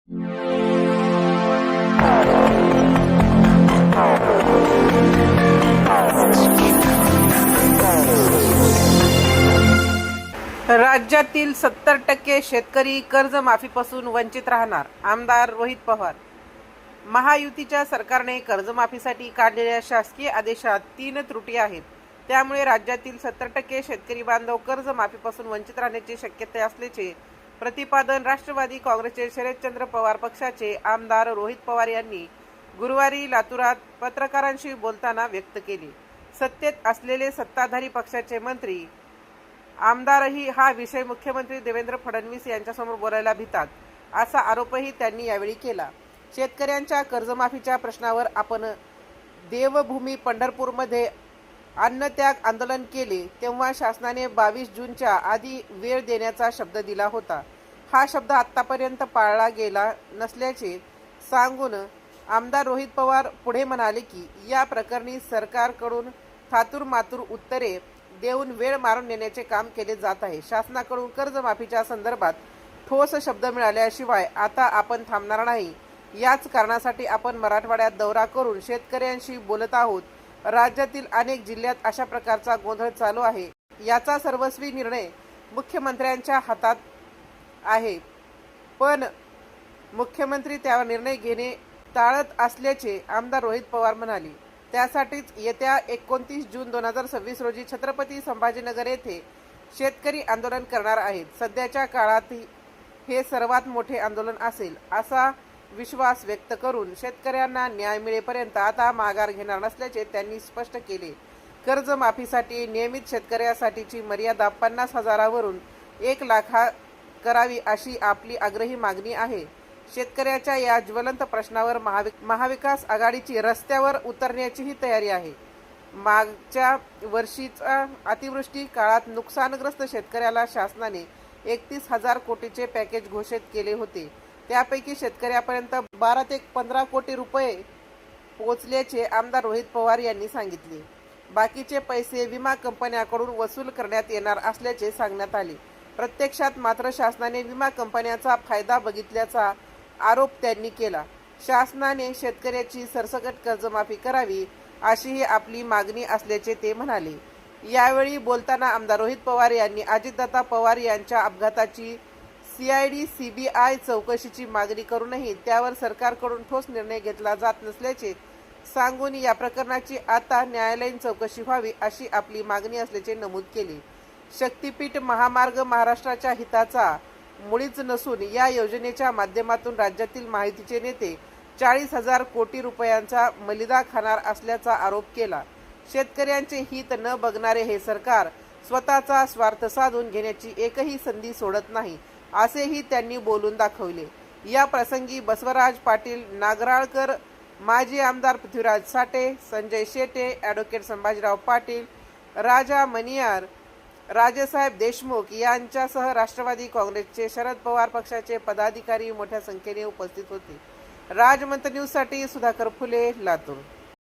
राज्यातील 70% शेतकरी कर्जमाफीपासून वंचित राहणार, आमदार रोहित पवार. महायुतीच्या सरकारने कर्जमाफीसाठी काढलेल्या शासकीय आदेशात 3 त्रुटी आहेत. त्यामुळे राज्यातील 70% शेतकरी बांधव कर्जमाफीपासून वंचित राहण्याची शक्यता असल्याचे प्रतिपादन राष्ट्रवादी काँग्रेसचे शरदचंद्र पवार पक्षाचे आमदार रोहित पवार यांनी गुरुवारी लातूरात पत्रकारांशी बोलताना व्यक्त केले. सत्तेत असलेले सत्ताधारी पक्षाचे मंत्री आमदारही हा विषय मुख्यमंत्री देवेंद्र फडणवीस यांच्यासमोर बोलायला भितात, असा आरोपही त्यांनी यावेळी केला. शेतकऱ्यांच्या कर्जमाफीच्या प्रश्नावर आपण देवभूमी पंढरपूरमध्ये अन्नत्याग आंदोलन केले तेव्हा शासनाने 22 जूनच्या आधी वेळ देण्याचा शब्द दिला होता. हा शब्द आतापर्यंत पाळला गेला नसल्याचे सांगून आमदार रोहित पवार पुढे म्हणाले की या प्रकरणी सरकारकडून थातूरमातूर उत्तरे देऊन वेळ मारून नेण्याचे काम केले जात आहे. शासनाकडून कर्जमाफीच्या संदर्भात ठोस शब्द मिळाल्याशिवाय आता आपण थांबणार नाही. याच कारणासाठी आपण मराठवाड्यात दौरा करून शेतकऱ्यांशी बोलत आहोत. राज्यातील अनेक जिल्ह्यात अशा प्रकारचा गोंधळ चालू आहे. याचा सर्वस्वी निर्णय मुख्यमंत्र्यांच्या हातात आहे, पण मुख्यमंत्री त्यावर निर्णय घेणे टाळत असल्याचे आमदार रोहित पवार म्हणाले. त्यासाठीच येत्या 29 जून 2026 रोजी छत्रपती संभाजीनगर येथे शेतकरी आंदोलन करणार आहेत. सध्याच्या काळात हे सर्वात मोठे आंदोलन असेल असा विश्वास व्यक्त करून शेतकऱ्यांना न्याय मिळेपर्यंत आता माघार घेणार नसल्याचे त्यांनी स्पष्ट केले. कर्जमाफीसाठी नियमित शेतकऱ्यासाठीची मर्यादा 50,000वरून 1 लाख करावी अशी आपली आग्रही मागणी आहे. शेतकऱ्याच्या या ज्वलंत प्रश्नावर महाविकास आघाडीची रस्त्यावर उतरण्याचीही तयारी आहे. मागच्या वर्षीच्या अतिवृष्टी काळात नुकसानग्रस्त शेतकऱ्याला शासनाने 31,000 कोटीचे पॅकेज घोषित केले होते. त्यापैकी शेतकऱ्यापर्यंत 12 ते 15 कोटी रुपये पोहोचल्याचे आमदार रोहित पवार यांनी सांगितले. बाकीचे पैसे विमा कंपन्यांकडून वसूल करण्यात येणार असल्याचे सांगण्यात आले. प्रत्यक्षात मात्र शासनाने विमा कंपन्यांचा फायदा बघितल्याचा आरोप त्यांनी केला. शासनाने शेतकऱ्याची सरसकट कर्जमाफी करावी अशीही आपली मागणी असल्याचे ते म्हणाले. यावेळी बोलताना आमदार रोहित पवार यांनी अजितदादा पवार यांच्या अपघाताची CID CBI चौकशीची मागणी करूनही त्यावर सरकारकडून ठोस निर्णय घेतला जात नसल्याचे सांगून या प्रकरणाची आता न्यायालयीन चौकशी व्हावी अशी आपली मागणी असल्याचे नमूद केले. शक्तीपीठ महामार्ग महाराष्ट्राच्या हिताचा मुळीच नसून या योजनेच्या माध्यमातून राज्यातील महायुतीचे नेते 40,000 कोटी रुपयांचा मलिदा खाणार असल्याचा आरोप केला. शेतकऱ्यांचे हित न बघणारे हे सरकार स्वतःचा स्वार्थ साधून घेण्याची एकही संधी सोडत नाही, असेही त्यांनी बोलून दाखवले. या प्रसंगी बसवराज पाटील नागराळकर, माजी आमदार पृथ्वीराज साठे, संजय शेटे, ॲडव्होकेट संभाजीराव पाटील, राजा मनियार, राजेसाहेब देशमुख यांच्यासह राष्ट्रवादी काँग्रेसचे शरद पवार पक्षाचे पदाधिकारी मोठ्या संख्येने उपस्थित होते. राजमंत्र न्यूजसाठी सुधाकर फुले, लातूर.